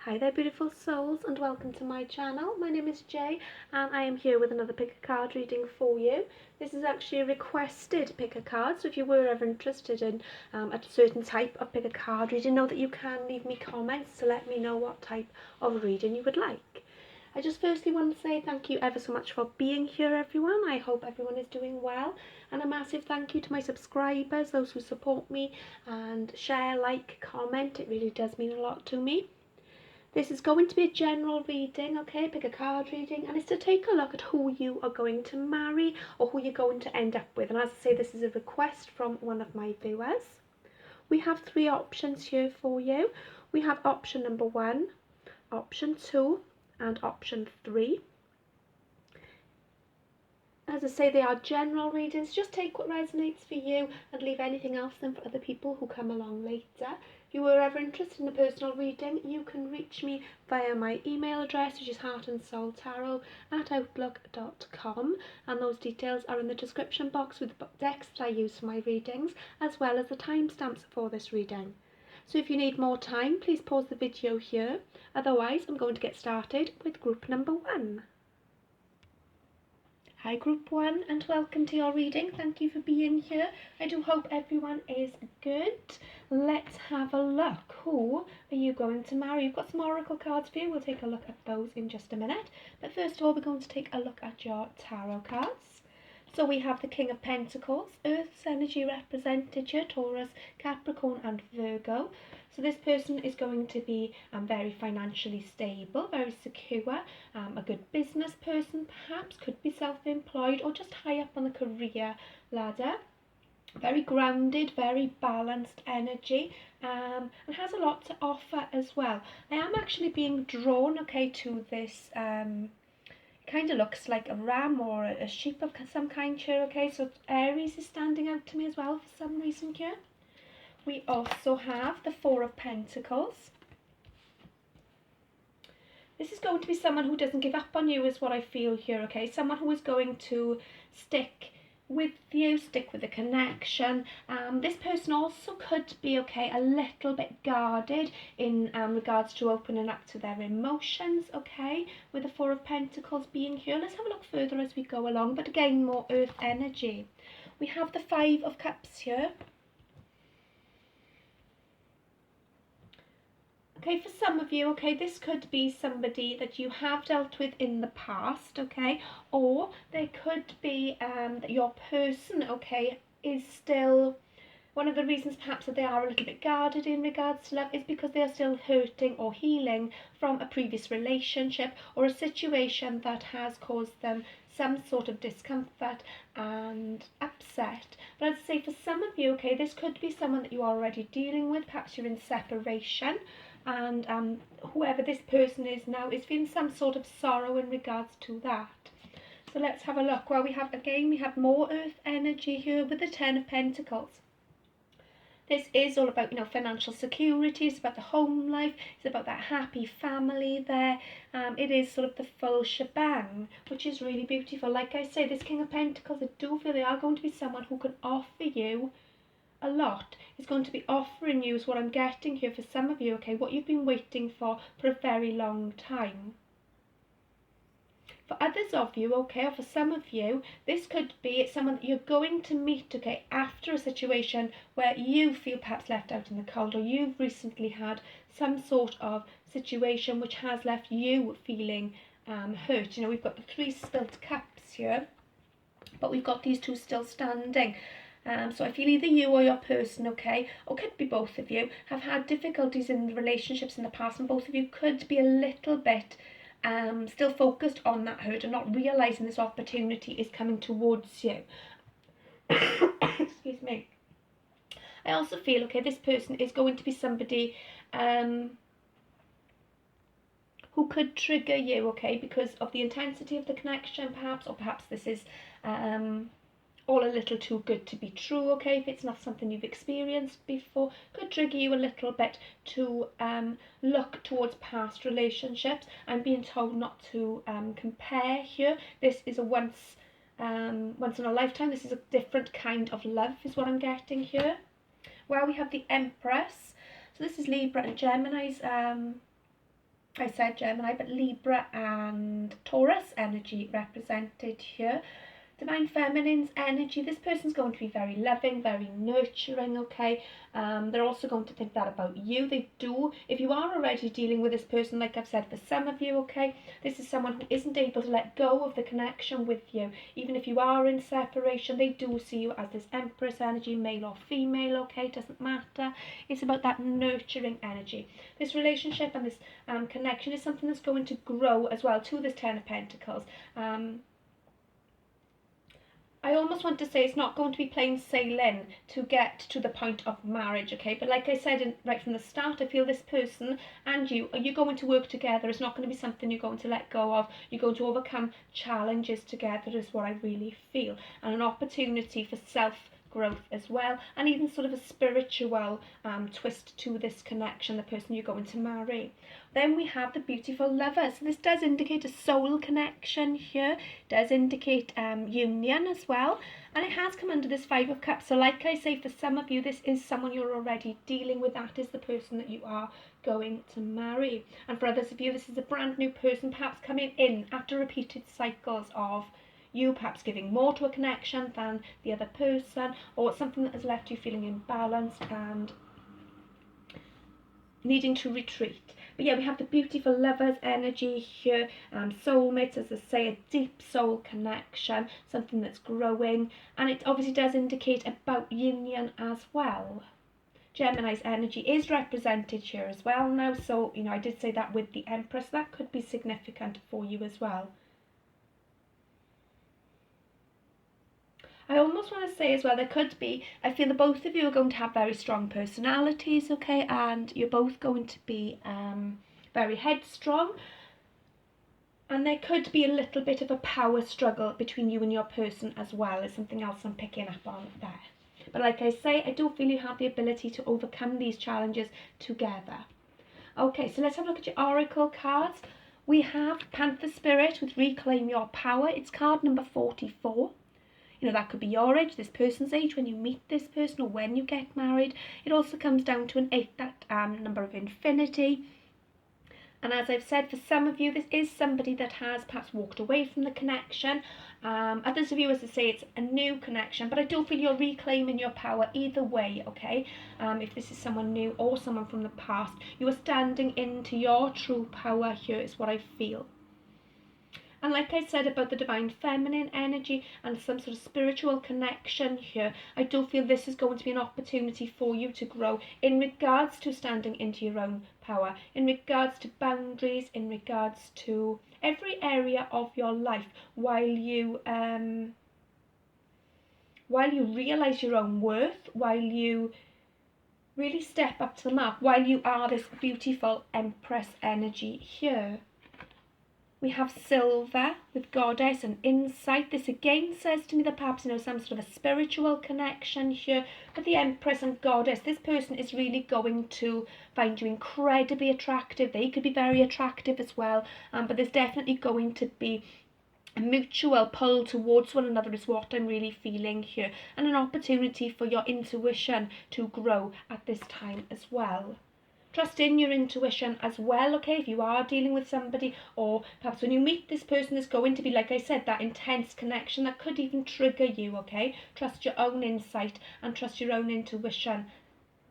Hi there beautiful souls and welcome to my channel. My name is Jay and I am here with another pick a card reading for you. This is actually a requested pick a card, so if you were ever interested in a certain type of pick a card reading, know that you can leave me comments to let me know what type of reading you would like. I just firstly want to say thank you ever so much for being here everyone. I hope everyone is doing well, and a massive thank you to my subscribers, those who support me and share, like, comment. It really does mean a lot to me. This is going to be a general reading, okay, pick a card reading, and it's to take a look at who you are going to marry or who you're going to end up with. And as I say, this is a request from one of my viewers. We have three options here for you. We have option number 1, option 2, and option 3. As I say, they are general readings. Just take what resonates for you and leave anything else then for other people who come along later. If you were ever interested in a personal reading, you can reach me via my email address, which is heartandsoultarot@outlook.com, and those details are in the description box with the decks that I use for my readings, as well as the timestamps for this reading. So if you need more time, please pause the video here. Otherwise, I'm going to get started with group number 1. Hi group 1 and welcome to your reading. Thank you for being here. I do hope everyone is good. Let's have a look. Who are you going to marry? You've got some oracle cards for you. We'll take a look at those in just a minute. But first of all, we're going to take a look at your tarot cards. So we have the King of Pentacles, Earth's energy represented here, Taurus, Capricorn and Virgo. So this person is going to be very financially stable, very secure, a good business person perhaps, could be self-employed or just high up on the career ladder. Very grounded, very balanced energy, and has a lot to offer as well. I am actually being drawn, okay, to this kind of looks like a ram or a sheep of some kind here, okay, so Aries is standing out to me as well for some reason here. We also have the Four of Pentacles. This is going to be someone who doesn't give up on you is what I feel here, okay, someone who is going to stick with you, stick with the connection. This person also could be, okay, a little bit guarded in regards to opening up to their emotions, okay, with the Four of Pentacles being here. Let's have a look further as we go along, but again, more earth energy. We have the Five of Cups here. Okay, for some of you, okay, this could be somebody that you have dealt with in the past, okay, or there could be that your person, okay, is still, one of the reasons perhaps that they are a little bit guarded in regards to love is because they are still hurting or healing from a previous relationship or a situation that has caused them some sort of discomfort and upset. But I'd say for some of you, okay, this could be someone that you're already dealing with, perhaps you're in separation, and whoever this person is now is feeling some sort of sorrow in regards to that. So let's have a look. Well, we have more earth energy here with the Ten of Pentacles. This is all about, financial security. It's about the home life. It's about that happy family there. It is sort of the full shebang, which is really beautiful. Like I say, this King of Pentacles, I do feel they are going to be someone who can offer you a lot. Is going to be offering you, is what I'm getting here for some of you, okay, what you've been waiting for a very long time. For others of you, okay, or for some of you, this could be someone that you're going to meet, okay, after a situation where you feel perhaps left out in the cold, or you've recently had some sort of situation which has left you feeling hurt. We've got the Three Spilt Cups here, but we've got these two still standing. So I feel either you or your person, okay, or could be both of you, have had difficulties in relationships in the past, and both of you could be a little bit still focused on that hurt and not realising this opportunity is coming towards you. Excuse me. I also feel, okay, this person is going to be somebody who could trigger you, okay, because of the intensity of the connection perhaps, or perhaps this is all a little too good to be true, okay, if it's not something you've experienced before, could trigger you a little bit to look towards past relationships. I'm being told not to compare here. This is a once in a lifetime. This is a different kind of love is what I'm getting here. Well, we have the Empress. So this is Libra and Gemini's I said Gemini, but Libra and Taurus energy represented here. Divine Feminine's energy, this person's going to be very loving, very nurturing, okay? They're also going to think that about you. They do. If you are already dealing with this person, like I've said, for some of you, okay, this is someone who isn't able to let go of the connection with you. Even if you are in separation, they do see you as this Empress energy, male or female, okay? Doesn't matter. It's about that nurturing energy. This relationship and this connection is something that's going to grow as well to this Ten of Pentacles. I almost want to say it's not going to be plain sailing to get to the point of marriage, okay? But like I said right from the start, I feel this person and you're going to work together. It's not going to be something you're going to let go of. You're going to overcome challenges together is what I really feel. And an opportunity for self-growth as well. And even sort of a spiritual twist to this connection, the person you're going to marry. Then we have the beautiful Lovers. So this does indicate a soul connection here. It does indicate union as well. And it has come under this Five of Cups. So like I say, for some of you, this is someone you're already dealing with. That is the person that you are going to marry. And for others of you, this is a brand new person, perhaps coming in after repeated cycles of you perhaps giving more to a connection than the other person, or something that has left you feeling imbalanced and needing to retreat. But yeah, we have the beautiful Lovers energy here, soulmates, as I say, a deep soul connection, something that's growing, and it obviously does indicate about union as well. Gemini's energy is represented here as well now, so I did say that with the Empress, that could be significant for you as well. I almost want to say as well, there could be, I feel that both of you are going to have very strong personalities, okay, and you're both going to be very headstrong, and there could be a little bit of a power struggle between you and your person as well, is something else I'm picking up on there. But like I say, I do feel you have the ability to overcome these challenges together. Okay, so let's have a look at your oracle cards. We have Panther Spirit with Reclaim Your Power. It's card number 44. That could be your age, this person's age, when you meet this person or when you get married. It also comes down to an 8, that number of infinity. And as I've said, for some of you, this is somebody that has perhaps walked away from the connection. Others of you, as I say, it's a new connection, but I do feel you're reclaiming your power either way, okay? If this is someone new or someone from the past, you are standing into your true power here is what I feel. And like I said about the Divine Feminine energy and some sort of spiritual connection here, I do feel this is going to be an opportunity for you to grow in regards to standing into your own power, in regards to boundaries, in regards to every area of your life, while you realise your own worth, while you really step up to the mark, while you are this beautiful Empress energy here. We have Silver with Goddess and Insight. This again says to me that perhaps some sort of a spiritual connection here. But the Empress and Goddess, this person is really going to find you incredibly attractive. They could be very attractive as well. But there's definitely going to be a mutual pull towards one another is what I'm really feeling here. And an opportunity for your intuition to grow at this time as well. Trust in your intuition as well, okay, if you are dealing with somebody, or perhaps when you meet this person, there's going to be, like I said, that intense connection that could even trigger you, okay? Trust your own insight and trust your own intuition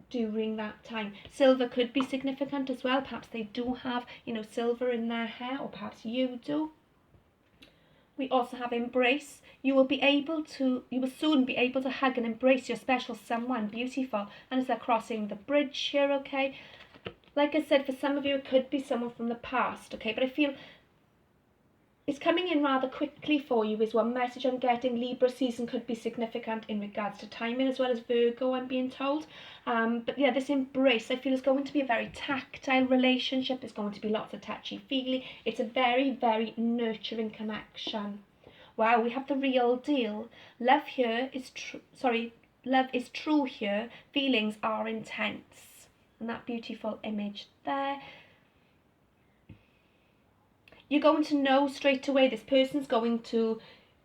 during that time. Silver could be significant as well. Perhaps they do have, silver in their hair, or perhaps you do. We also have Embrace. You will soon be able to hug and embrace your special someone, beautiful. And as they're crossing the bridge here, okay? Like I said, for some of you, it could be someone from the past, okay? But I feel it's coming in rather quickly for you is one message I'm getting. Libra season could be significant in regards to timing as well as Virgo, I'm being told. But yeah, this embrace, I feel, is going to be a very tactile relationship. There's going to be lots of touchy-feely. It's a very, very nurturing connection. Wow, we have the real deal. Love is true here. Feelings are intense. And that beautiful image there. You're going to know straight away this person's going to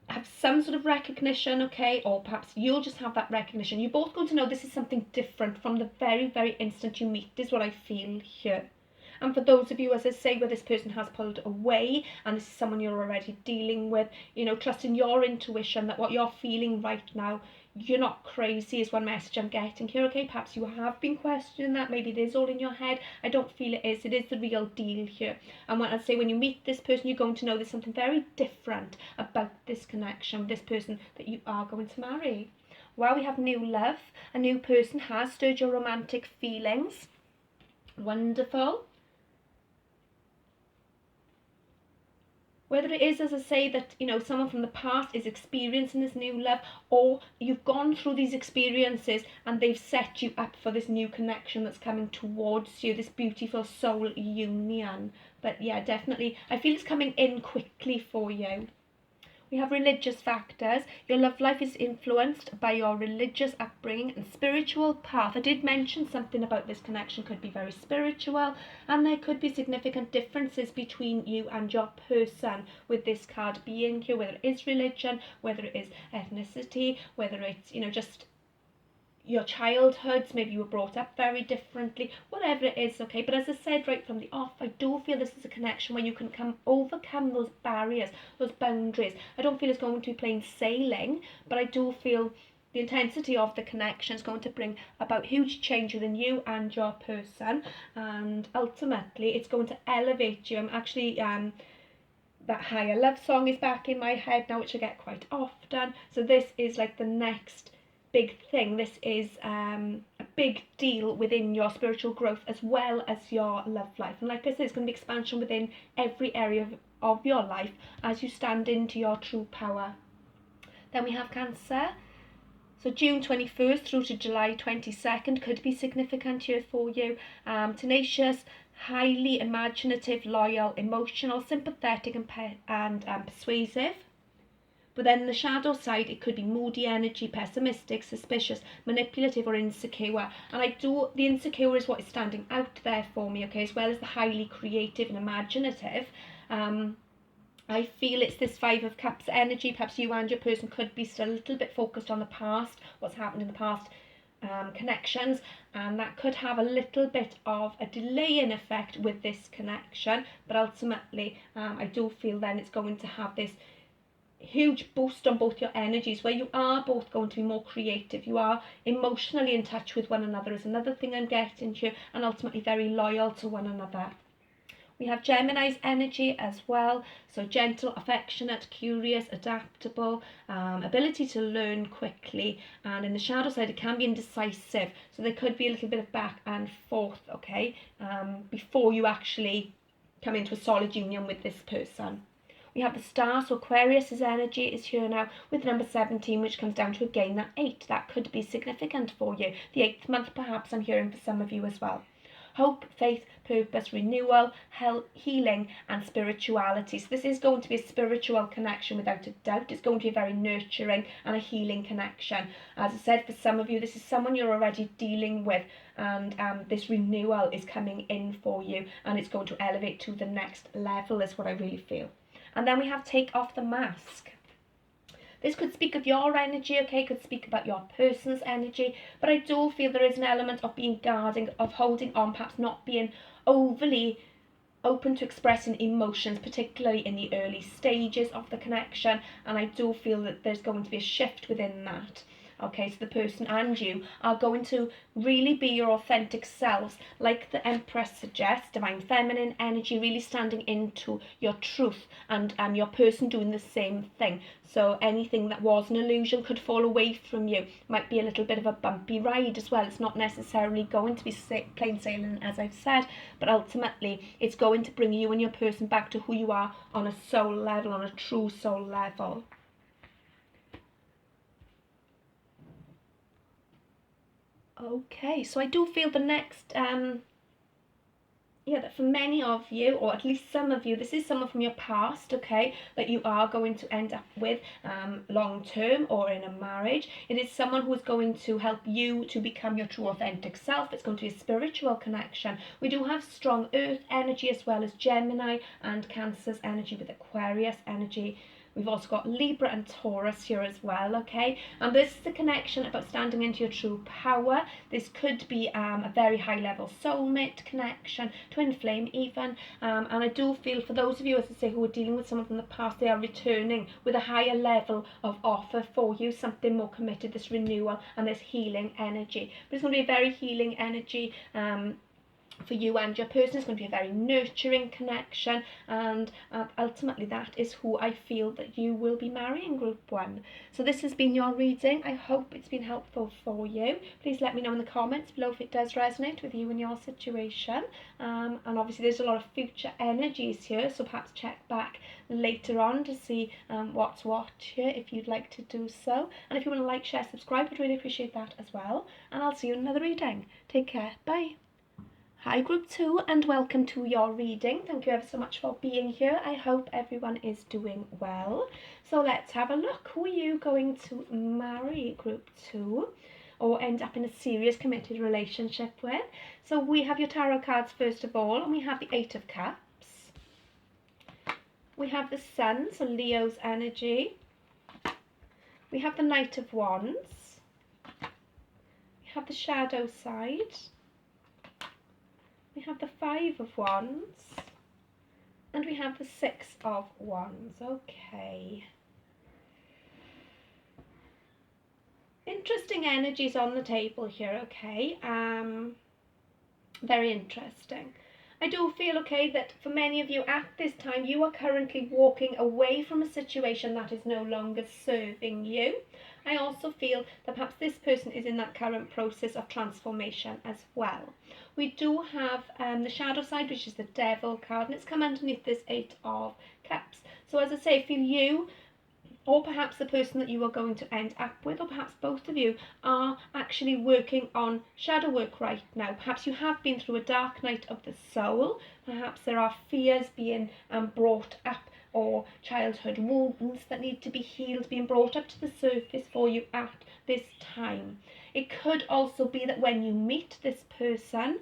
have some sort of recognition, okay, or perhaps you'll just have that recognition. You're both going to know this is something different from the very, very instant you meet, is what I feel here. And for those of you, as I say, where this person has pulled away and this is someone you're already dealing with, you know, trust in your intuition that what you're feeling right now, you're not crazy is one message I'm getting here, okay? Perhaps you have been questioning that, maybe it is all in your head. I don't feel it is the real deal here. And when I say, when you meet this person, you're going to know there's something very different about this connection with this person that you are going to marry. Well, we have new love. A new person has stirred your romantic feelings. Wonderful. Whether it is, as I say, that, you know, someone from the past is experiencing this new love, or you've gone through these experiences and they've set you up for this new connection that's coming towards you, this beautiful soul union. But yeah, definitely, I feel it's coming in quickly for you. We have religious factors. Your love life is influenced by your religious upbringing and spiritual path. I did mention something about this connection could be very spiritual, and there could be significant differences between you and your person with this card being here, whether it is religion, whether it is ethnicity, whether it's, you know, just your childhoods, maybe you were brought up very differently, whatever it is, okay? But as I said right from the off, I do feel this is a connection where you can overcome those barriers, those boundaries. I don't feel it's going to be plain sailing, but I do feel the intensity of the connection is going to bring about huge change within you and your person, and ultimately it's going to elevate you. I'm actually that Higher Love song is back in my head now, which I get quite often. So this is like the next big thing. This is a big deal within your spiritual growth as well as your love life. And like I said, it's going to be expansion within every area of your life as you stand into your true power. Then we have Cancer. So June 21st through to July 22nd could be significant here for you. Tenacious, highly imaginative, loyal, emotional, sympathetic and persuasive. But then the shadow side, it could be moody energy, pessimistic, suspicious, manipulative or insecure. And the insecure is what is standing out there for me, okay, as well as the highly creative and imaginative. I feel it's this Five of Cups energy. Perhaps you and your person could be still a little bit focused on the past, what's happened in the past, connections, and that could have a little bit of a delaying effect with this connection. But ultimately, I do feel then it's going to have this huge boost on both your energies, where you are both going to be more creative, you are emotionally in touch with one another is another thing I'm getting here, and ultimately very loyal to one another. We have Gemini's energy as well, so gentle, affectionate, curious, adaptable, ability to learn quickly, and in the shadow side it can be indecisive, so there could be a little bit of back and forth, okay, before you actually come into a solid union with this person. We have the star, so Aquarius's energy is here now with number 17, which comes down to again that 8. That could be significant for you. The 8th month perhaps I'm hearing for some of you as well. Hope, faith, purpose, renewal, health, healing and spirituality. So this is going to be a spiritual connection without a doubt. It's going to be a very nurturing and a healing connection. As I said, for some of you, this is someone you're already dealing with, and this renewal is coming in for you, and it's going to elevate to the next level is what I really feel. And then we have Take Off the Mask. This could speak of your energy, okay, could speak about your person's energy, but I do feel there is an element of being guarding, of holding on, perhaps not being overly open to expressing emotions, particularly in the early stages of the connection, and I do feel that there's going to be a shift within that. Okay, so the person and you are going to really be your authentic selves, like the Empress suggests, divine feminine energy, really standing into your truth, and your person doing the same thing. So anything that was an illusion could fall away from you. Might be a little bit of a bumpy ride as well. It's not necessarily going to be plain sailing, as I've said, but ultimately it's going to bring you and your person back to who you are on a soul level, on a true soul level. Okay, so I do feel the next, that for many of you, or at least some of you, this is someone from your past, okay, that you are going to end up with long term or in a marriage. It is someone who is going to help you to become your true authentic self. It's going to be a spiritual connection. We do have strong earth energy as well as Gemini and Cancer's energy with Aquarius energy. We've also got Libra and Taurus here as well, okay? And this is the connection about standing into your true power. This could be a very high level soulmate connection, twin flame even. And I do feel for those of you, as I say, who are dealing with someone from the past, they are returning with a higher level of offer for you, something more committed, this renewal and this healing energy. But it's going to be a very healing energy. For you and your person. It's going to be a very nurturing connection, and ultimately that is who I feel that you will be marrying, group 1. So this has been your reading. I hope it's been helpful for you. Please let me know in the comments below if it does resonate with you and your situation, and obviously there's a lot of future energies here, so perhaps check back later on to see what's what here if you'd like to do so. And if you want to like, share, subscribe, I'd really appreciate that as well. And I'll see you in another reading. Take care. Bye. Hi group 2, and welcome to your reading. Thank you ever so much for being here. I hope everyone is doing well. So let's have a look. Who are you going to marry, group 2, or end up in a serious committed relationship with? So we have your tarot cards first of all, and we have the 8 of Cups. We have the Sun, so Leo's energy. We have the Knight of Wands. We have the shadow side. We have the 5 of Wands, and we have the 6 of Wands. Okay. Interesting energies on the table here, okay. Very interesting. I do feel, okay, that for many of you at this time, you are currently walking away from a situation that is no longer serving you. I also feel that perhaps this person is in that current process of transformation as well. We do have the shadow side, which is the Devil card, and it's come underneath this 8 of Cups. So as I say, for you, or perhaps the person that you are going to end up with, or perhaps both of you, are actually working on shadow work right now. Perhaps you have been through a dark night of the soul. Perhaps there are fears being brought up, or childhood wounds that need to be healed being brought up to the surface for you at this time. It could also be that when you meet this person,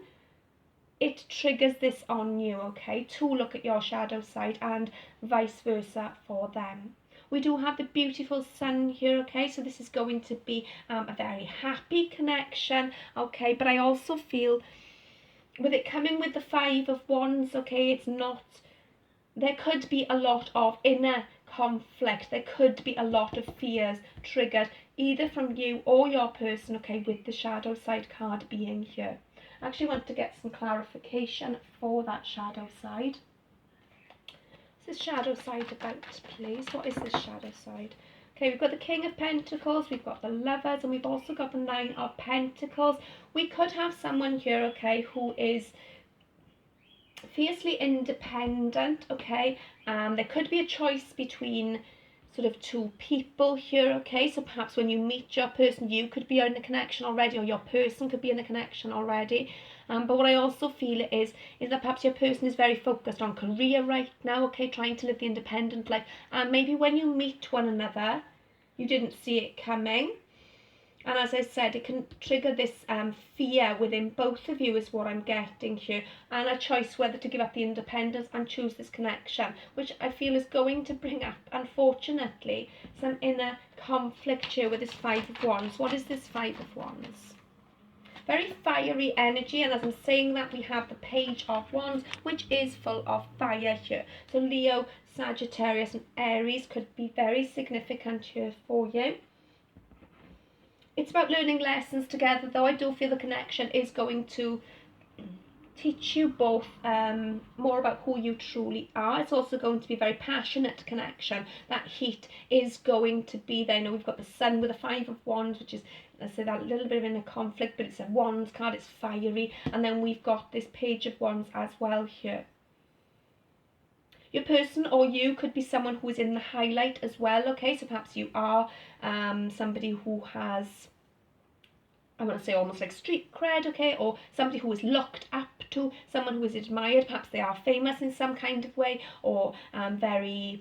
it triggers this on you, okay, to look at your shadow side, and vice versa for them. We do have the beautiful Sun here, okay, so this is going to be a very happy connection, okay, but I also feel with it coming with the 5 of Wands, okay, it's not, there could be a lot of inner conflict, there could be a lot of fears triggered either from you or your person, okay, with the shadow side card being here. I actually want to get some clarification for that shadow side. What's this shadow side about, please? What is this shadow side? Okay, we've got the King of Pentacles, we've got the Lovers, and we've also got the 9 of Pentacles. We could have someone here, okay, who is fiercely independent, okay. There could be a choice between sort of 2 people here, okay. So perhaps when you meet your person, you could be in a connection already, or your person could be in a connection already. But what I also feel is that perhaps your person is very focused on career right now, okay, trying to live the independent life. And maybe when you meet one another, you didn't see it coming. And as I said, it can trigger this fear within both of you is what I'm getting here. And a choice whether to give up the independence and choose this connection, which I feel is going to bring up, unfortunately, some inner conflict here with this 5 of Wands. What is this 5 of Wands? Very fiery energy, and as I'm saying that, we have the Page of Wands, which is full of fire here. So Leo, Sagittarius and Aries could be very significant here for you. It's about learning lessons together, though I do feel the connection is going to teach you both more about who you truly are. It's also going to be a very passionate connection. That heat is going to be there. Now we've got the Sun with a 5 of Wands, which is, let's say, that little bit of inner conflict, but it's a Wands card, it's fiery. And then we've got this Page of Wands as well here. Your person or you could be someone who is in the highlight as well, okay? So perhaps you are somebody who has, I want to say, almost like street cred, okay? Or somebody who is looked up to, someone who is admired. Perhaps they are famous in some kind of way, or they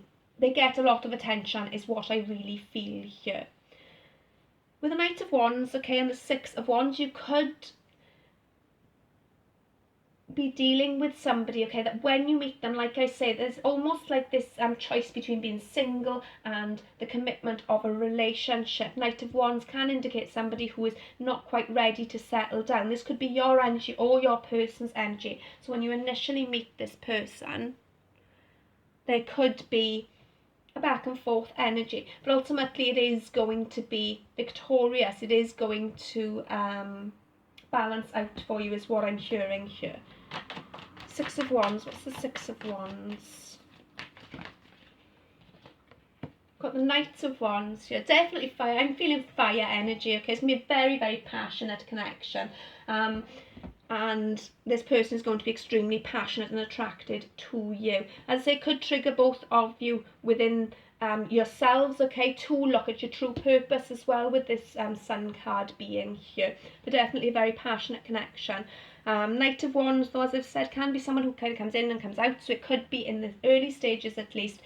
get a lot of attention is what I really feel here. With the 9 of Wands, okay, and the 6 of Wands, you could be dealing with somebody, okay, that when you meet them, like I say, there's almost like this choice between being single and the commitment of a relationship. Knight of Wands can indicate somebody who is not quite ready to settle down. This could be your energy or your person's energy. So when you initially meet this person, there could be a back and forth energy, but ultimately it is going to be victorious. It is going to balance out for you, is what I'm hearing here. Six of Wands. What's the Six of Wands? Got the Knight of Wands here. Definitely fire. I'm feeling fire energy. Okay, it's going to be a very, very passionate connection. And this person is going to be extremely passionate and attracted to you. As I say, could trigger both of you within yourselves, okay, to look at your true purpose as well, with this Sun card being here. But definitely a very passionate connection. Knight of Wands, though, as I've said, can be someone who kind of comes in and comes out, so it could be in the early stages at least,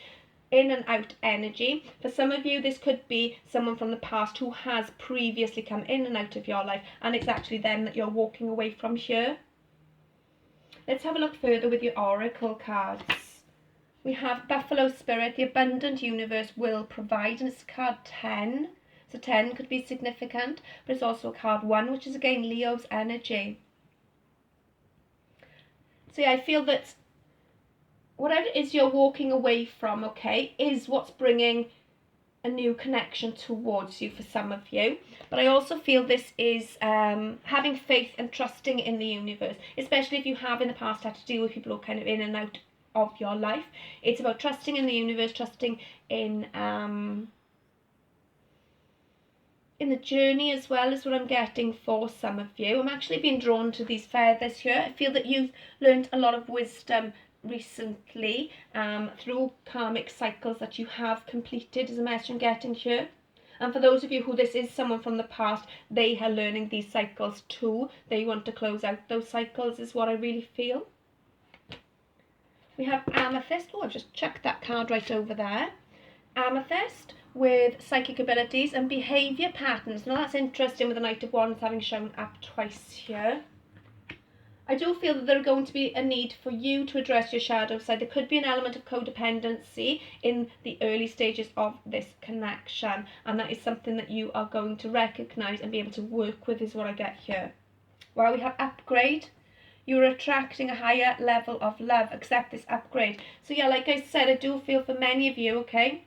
in and out energy. For some of you, this could be someone from the past who has previously come in and out of your life, and it's actually them that you're walking away from here. Let's have a look further with your oracle cards. We have Buffalo Spirit, the abundant universe will provide, and it's card 10. So 10 could be significant, but it's also a card 1, which is again Leo's energy. So yeah, I feel that whatever it is you're walking away from, okay, is what's bringing a new connection towards you for some of you. But I also feel this is having faith and trusting in the universe, especially if you have in the past had to deal with people who are kind of in and out of your life. It's about trusting in the universe, trusting in the journey as well, is what I'm getting for some of you. I'm actually being drawn to these feathers here. I feel that you've learned a lot of wisdom recently through karmic cycles that you have completed, is a message I'm getting here. And for those of you who this is someone from the past, they are learning these cycles too. They want to close out those cycles, is what I really feel. We have Amethyst. Oh, I've just chucked that card right over there. Amethyst with psychic abilities and behaviour patterns. Now that's interesting, with the Knight of Wands having shown up twice here. I do feel that there's going to be a need for you to address your shadow side. There could be an element of codependency in the early stages of this connection, and that is something that you are going to recognise and be able to work with, is what I get here. While we have Upgrade, you're attracting a higher level of love. Accept this upgrade. So yeah, like I said, I do feel for many of you, okay,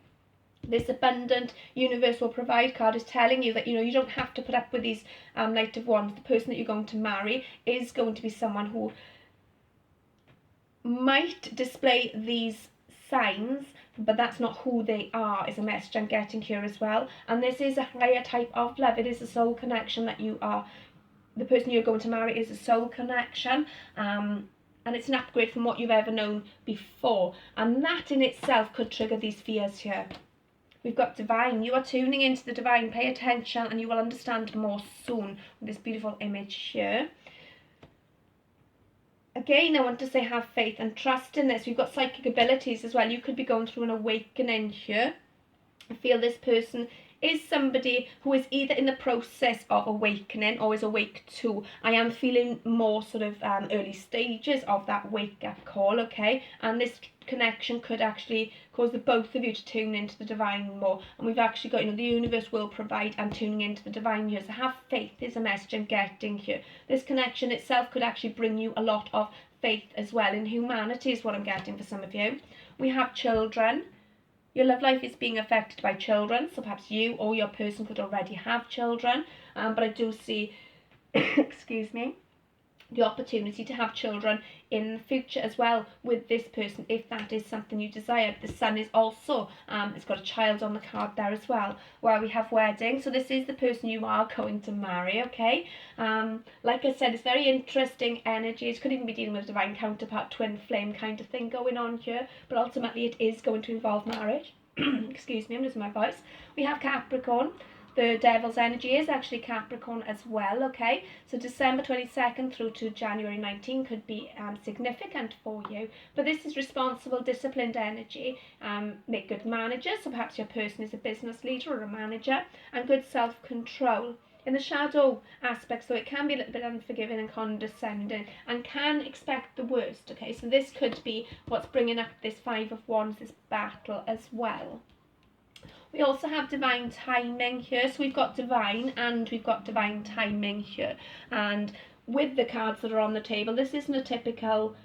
this abundant universe will provide card is telling you that, you know, you don't have to put up with these Knight of Wands. The person that you're going to marry is going to be someone who might display these signs, but that's not who they are, is a message I'm getting here as well. And this is a higher type of love. It is a soul connection that you are, the person you're going to marry is a soul connection. And it's an upgrade from what you've ever known before. And that in itself could trigger these fears here. We've got Divine. You are tuning into the Divine. Pay attention and you will understand more soon with this beautiful image here. Again, I want to say have faith and trust in this. We've got psychic abilities as well. You could be going through an awakening here. I feel this person is somebody who is either in the process of awakening or is awake too. I am feeling more sort of early stages of that wake up call, okay? And this connection could actually cause the both of you to tune into the divine more. And we've actually got, you know, the universe will provide and tuning into the divine here. So have faith is a message I'm getting here. This connection itself could actually bring you a lot of faith as well in humanity, is what I'm getting for some of you. We have children. Your love life is being affected by children, so perhaps you or your person could already have children, but I do see, excuse me, the opportunity to have children in the future as well with this person, if that is something you desire. The Sun is also, it's got a child on the card there as well, where we have wedding. So this is the person you are going to marry, okay? Like I said, it's very interesting energy. It could even be dealing with a divine counterpart, twin flame kind of thing going on here, but ultimately it is going to involve marriage. Excuse me, I'm losing my voice. We have Capricorn. The Devil's energy is actually Capricorn as well, okay? So December 22nd through to January 19 could be significant for you. But this is responsible, disciplined energy. Make good managers, so perhaps your person is a business leader or a manager. And good self-control In the shadow aspect, so it can be a little bit unforgiving and condescending and can expect the worst, okay? So this could be what's bringing up this Five of Wands, this battle as well. We also have divine timing here. So we've got divine and we've got divine timing here. And with the cards that are on the table, this isn't a typical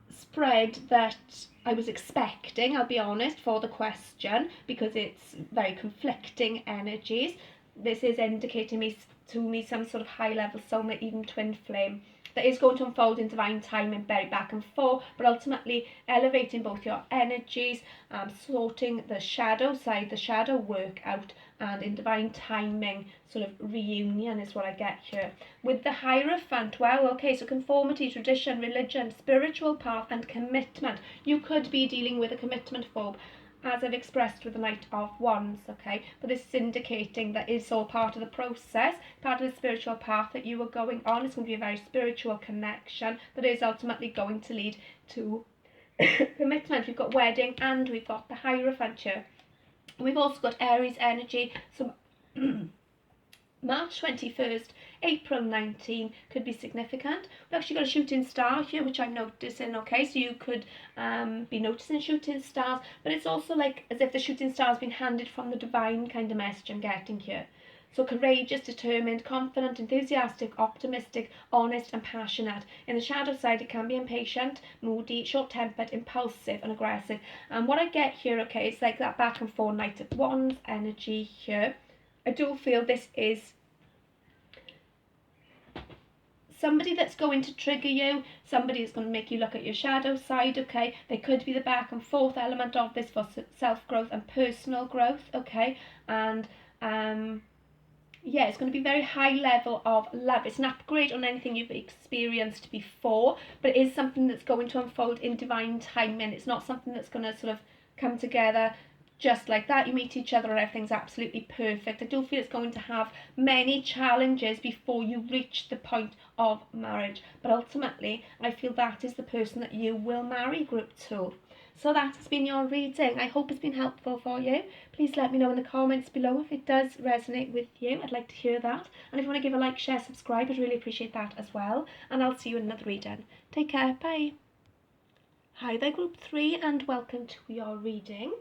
spread that I was expecting, I'll be honest, for the question, because it's very conflicting energies. This is indicating to me some sort of high level soulmate, even twin flame, that is going to unfold in divine time and very back and forth, but ultimately elevating both your energies, sorting the shadow side, the shadow work out, and in divine timing, sort of reunion is what I get here. With the Hierophant, well, okay, so conformity, tradition, religion, spiritual path, and commitment. You could be dealing with a commitment phobe, as I've expressed with the Knight of Wands, okay? But this is indicating that it's all part of the process, part of the spiritual path that you are going on. It's going to be a very spiritual connection that is ultimately going to lead to commitment. We've got wedding and we've got the Hierophant here. We've also got Aries energy, so March 21st, April 19 could be significant. We've actually got a shooting star here, which I'm noticing, okay? So you could be noticing shooting stars, but it's also like as if the shooting star has been handed from the divine kind of message I'm getting here. So courageous, determined, confident, enthusiastic, optimistic, honest and passionate. In the shadow side, it can be impatient, moody, short-tempered, impulsive and aggressive. And what I get here, okay, it's like that back and forth Knight of Wands energy here. I do feel this is somebody that's going to trigger you, somebody that's going to make you look at your shadow side, okay? They could be the back and forth element of this for self-growth and personal growth, okay? And yeah, it's going to be very high level of love. It's an upgrade on anything you've experienced before, but it is something that's going to unfold in divine timing. It's not something that's going to sort of come together just like that. You meet each other and everything's absolutely perfect. I do feel it's going to have many challenges before you reach the point of marriage, but ultimately I feel that is the person that you will marry, group 2. So that has been your reading. I hope it's been helpful for you. Please let me know in the comments below if it does resonate with you. I'd like to hear that. And if you want to give a like, share, subscribe, I'd really appreciate that as well. And I'll see you in another reading. Take care. Bye. Hi there, group 3, and welcome to your reading.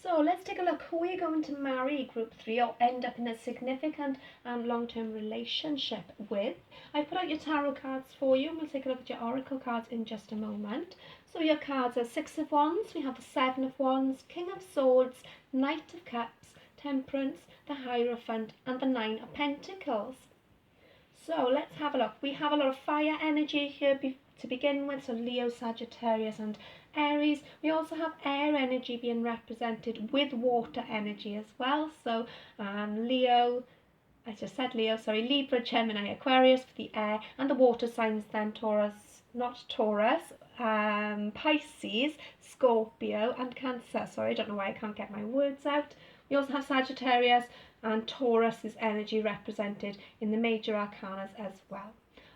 So let's take a look. Who are you going to marry, group 3, or end up in a significant long-term relationship with? I've put out your tarot cards for you, and we'll take a look at your oracle cards in just a moment. So your cards are Six of Wands, we have the Seven of Wands, King of Swords, Knight of Cups, Temperance, the Hierophant, and the Nine of Pentacles. So let's have a look. We have a lot of fire energy here to begin with, so Leo, Sagittarius, and Aries. We also have air energy being represented with water energy as well. So Leo, I just said Leo, sorry, Libra, Gemini, Aquarius for the air, and the water signs then Taurus, not Taurus, Pisces, Scorpio, and Cancer. Sorry, I don't know why I can't get my words out. We also have Sagittarius and Taurus's energy represented in the major arcanas as well.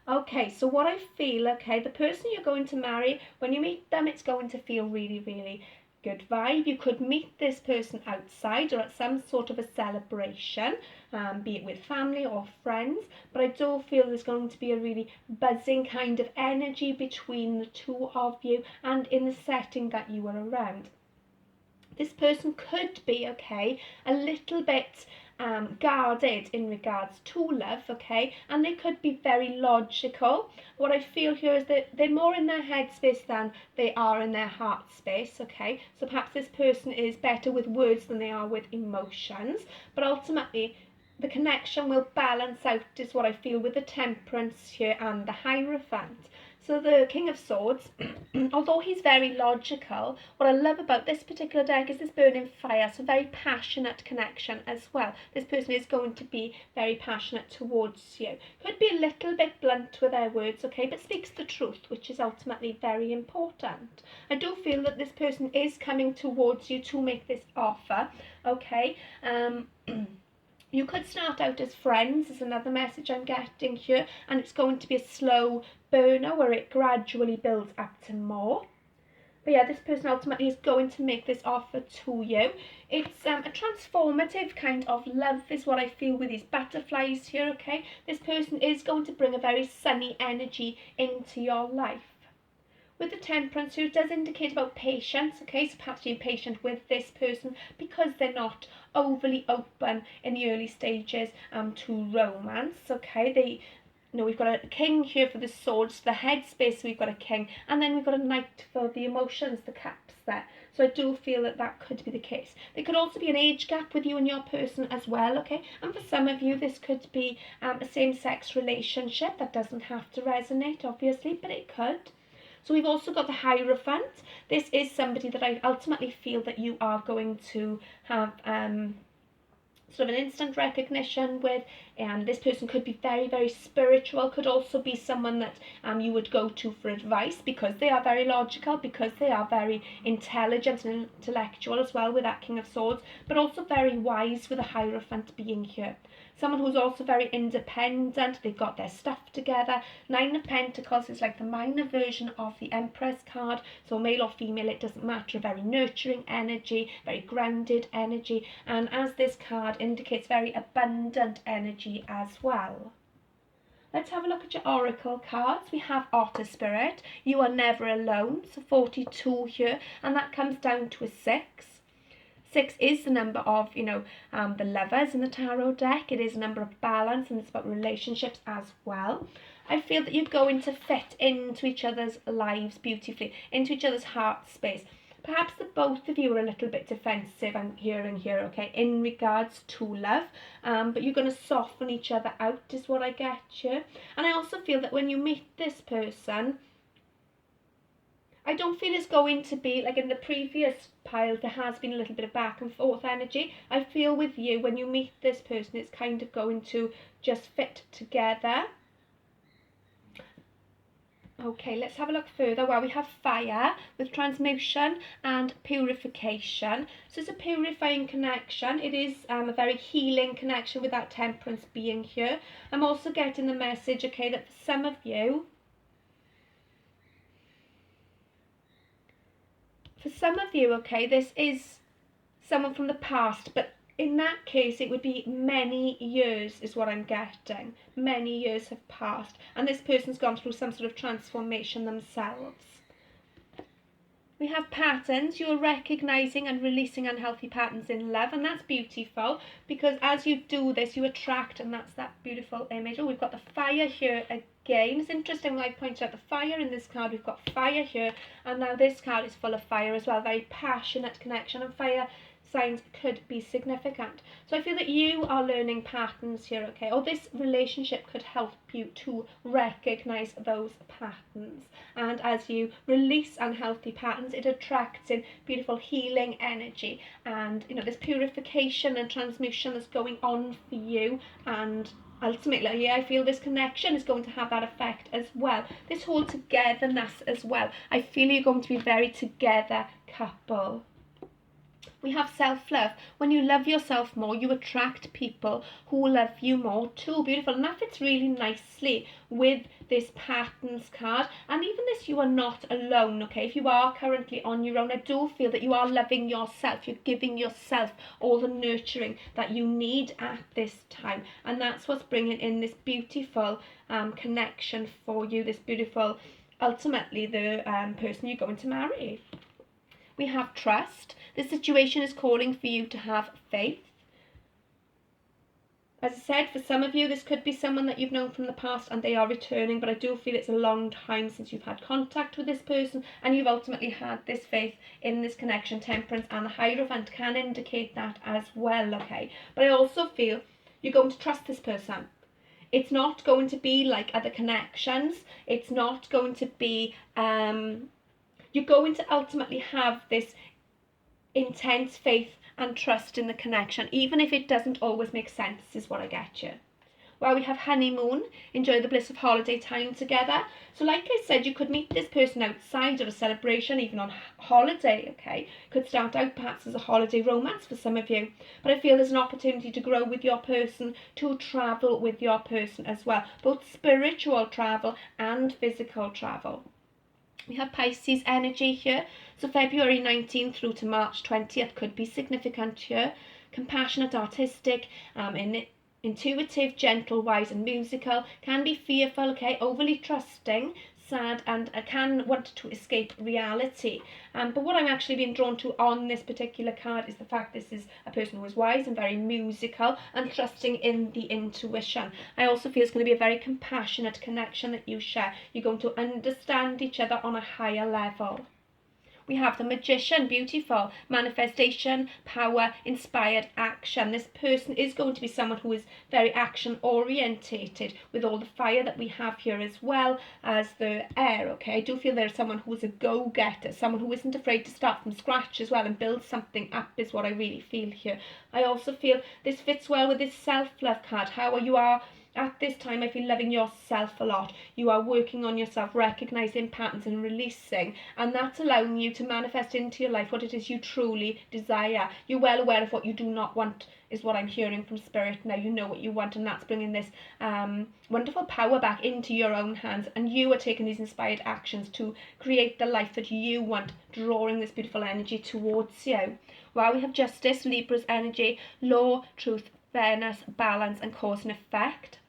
Okay, so what I feel, okay, the person you're going to marry, when you meet them, it's going to feel really, really good vibe. You could meet this person outside or at some sort of a celebration, be it with family or friends, but I do feel there's going to be a really buzzing kind of energy between the two of you and in the setting that you are around. This person could be, okay, a little bit guarded in regards to love, okay, and they could be very logical. What I feel here is that they're more in their head space than they are in their heart space, okay, so perhaps this person is better with words than they are with emotions, but ultimately the connection will balance out is what I feel with the Temperance here and the Hierophant. So the King of Swords, although he's very logical, what I love about this particular deck is this burning fire, so very passionate connection as well. This person is going to be very passionate towards you. Could be a little bit blunt with their words, okay, but speaks the truth, which is ultimately very important. I do feel that this person is coming towards you to make this offer, okay. You could start out as friends, is another message I'm getting here, and it's going to be a slow burner where it gradually builds up to more. But yeah, this person ultimately is going to make this offer to you. It's a transformative kind of love is what I feel with these butterflies here, okay? This person is going to bring a very sunny energy into your life. With the Temperance here, it does indicate about patience, okay? So perhaps being patient with this person because they're not overly open in the early stages to romance, okay? We've got a king here for the swords, the headspace, we've got a king, and then we've got a knight for the emotions, the cups there. So I do feel that that could be the case. There could also be an age gap with you and your person as well, okay? And for some of you, this could be a same-sex relationship. That doesn't have to resonate, obviously, but it could. So we've also got the Hierophant. This is somebody that I ultimately feel that you are going to have sort of an instant recognition with, and this person could be very, very spiritual, could also be someone that you would go to for advice because they are very logical, because they are very intelligent and intellectual as well with that King of Swords, but also very wise with a Hierophant being here. Someone who's also very independent, they've got their stuff together. Nine of Pentacles is like the minor version of the Empress card, so male or female, it doesn't matter, a very nurturing energy, very grounded energy, and as this card indicates, very abundant energy as well. Let's have a look at your oracle cards. We have Otter Spirit, you are never alone, so 42 here, and that comes down to a 6. 6 is the number of, the lovers in the tarot deck. It is a number of balance, and it's about relationships as well. I feel that you're going to fit into each other's lives beautifully, into each other's heart space. Perhaps the both of you are a little bit defensive and here, okay, in regards to love, but you're going to soften each other out is what I get here. And I also feel that when you meet this person, I don't feel it's going to be, like in the previous piles, there has been a little bit of back and forth energy. I feel with you, when you meet this person, it's kind of going to just fit together. Okay, let's have a look further. Well, we have fire with transmutation and purification. So it's a purifying connection. It is a very healing connection with that Temperance being here. I'm also getting the message, okay, that for some of you, okay, this is someone from the past, but in that case it would be many years is what I'm getting. Many years have passed and this person's gone through some sort of transformation themselves. We have patterns. You're recognizing and releasing unhealthy patterns in love, and that's beautiful because as you do this, you attract, and that's that beautiful image. Oh, we've got the fire here again. It's interesting when I pointed out the fire in this card. We've got fire here, and now this card is full of fire as well. Very passionate connection, and fire signs could be significant. So I feel that you are learning patterns here, okay, or this relationship could help you to recognize those patterns, and as you release unhealthy patterns, it attracts in beautiful healing energy, and this purification and transmutation that's going on for you, and ultimately, I feel this connection is going to have that effect as well. This whole togetherness as well. I feel you're going to be a very together couple. We have self-love. When you love yourself more, you attract people who love you more too. Beautiful. And that fits really nicely with this patterns card. And even this, you are not alone, okay? If you are currently on your own, I do feel that you are loving yourself. You're giving yourself all the nurturing that you need at this time. And that's what's bringing in this beautiful connection for you, this beautiful, ultimately, the person you're going to marry. We have trust. The situation is calling for you to have faith. As I said, for some of you, this could be someone that you've known from the past and they are returning, but I do feel it's a long time since you've had contact with this person and you've ultimately had this faith in this connection. Temperance and the Hierophant can indicate that as well, okay? But I also feel you're going to trust this person. It's not going to be like other connections. It's not going to be... you're going to ultimately have this intense faith and trust in the connection, even if it doesn't always make sense, is what I get you. Well, we have honeymoon, enjoy the bliss of holiday time together. So like I said, you could meet this person outside of a celebration, even on holiday, okay? Could start out perhaps as a holiday romance for some of you. But I feel there's an opportunity to grow with your person, to travel with your person as well. Both spiritual travel and physical travel. We have Pisces energy here. So February 19th through to March 20th could be significant here. Compassionate, artistic, intuitive, gentle, wise and musical. Can be fearful, okay, overly trusting, sad, and can want to escape reality. But what I'm actually being drawn to on this particular card is the fact this is a person who is wise and very musical and trusting in the intuition. I also feel it's going to be a very compassionate connection that you share. You're going to understand each other on a higher level. We have the Magician, beautiful, manifestation, power, inspired action. This person is going to be someone who is very action orientated with all the fire that we have here as well as the air, okay? I do feel there's someone who is a go-getter, someone who isn't afraid to start from scratch as well and build something up is what I really feel here. I also feel this fits well with this self-love card, how you are at this time. I feel loving yourself a lot. You are working on yourself, recognizing patterns and releasing, and that's allowing you to manifest into your life what it is you truly desire. You're well aware of what you do not want is what I'm hearing from Spirit now. You know what you want, and that's bringing this wonderful power back into your own hands, and you are taking these inspired actions to create the life that you want, drawing this beautiful energy towards you. While we have Justice, Libra's energy, law, truth, fairness, balance and cause and effect.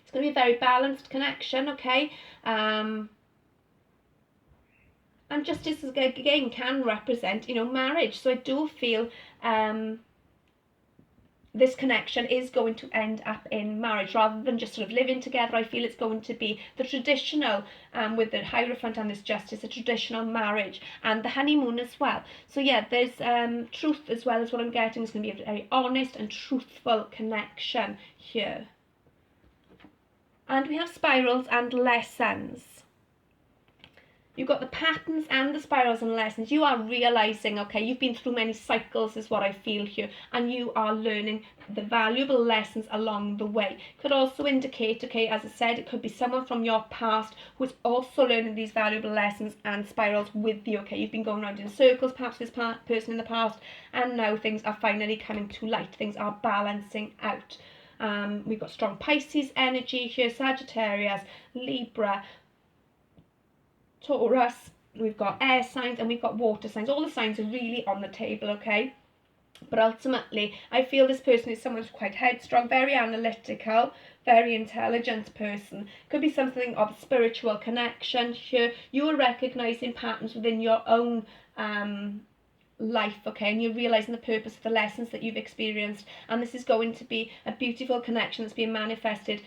It's going to be a very balanced connection, okay? And justice again can represent, marriage. So I do feel this connection is going to end up in marriage rather than just sort of living together. I feel it's going to be the traditional, with the Hierophant and this Justice, a traditional marriage and the honeymoon as well. So yeah, there's truth as well as what I'm getting. It's going to be a very honest and truthful connection here. And we have spirals and lessons. You've got the patterns and the spirals and lessons. You are realising, okay, you've been through many cycles is what I feel here, and you are learning the valuable lessons along the way. Could also indicate, okay, as I said, it could be someone from your past who is also learning these valuable lessons and spirals with you, okay. You've been going around in circles, perhaps this person in the past, and now things are finally coming to light. Things are balancing out. We've got strong Pisces energy here, Sagittarius, Libra, Taurus, we've got air signs and we've got water signs. All the signs are really on the table, okay? But ultimately, I feel this person is someone who's quite headstrong, very analytical, very intelligent person. Could be something of spiritual connection here. You are recognising patterns within your own life, okay, and you're realizing the purpose of the lessons that you've experienced, and this is going to be a beautiful connection that's being manifested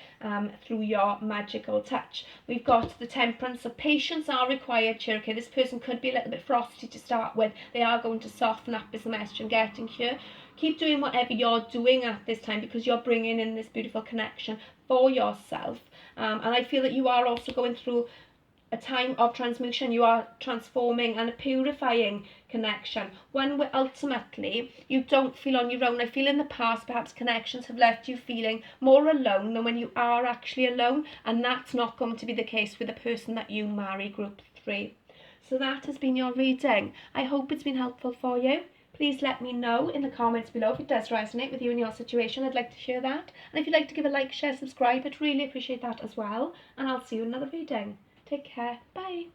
through your magical touch. We've got the Temperance, so patience are required here, okay. This person could be a little bit frosty to start with. They are going to soften up is the message I'm getting here. Keep doing whatever you're doing at this time because you're bringing in this beautiful connection for yourself, and I feel that you are also going through a time of transmutation. You are transforming and a purifying connection, one where ultimately you don't feel on your own. I feel in the past perhaps connections have left you feeling more alone than when you are actually alone, and that's not going to be the case with the person that you marry, group 3. So that has been your reading. I hope it's been helpful for you. Please let me know in the comments below if it does resonate with you and your situation. I'd like to hear that, and if you'd like to give a like, share, subscribe, I'd really appreciate that as well, and I'll see you in another reading. Take care. Bye.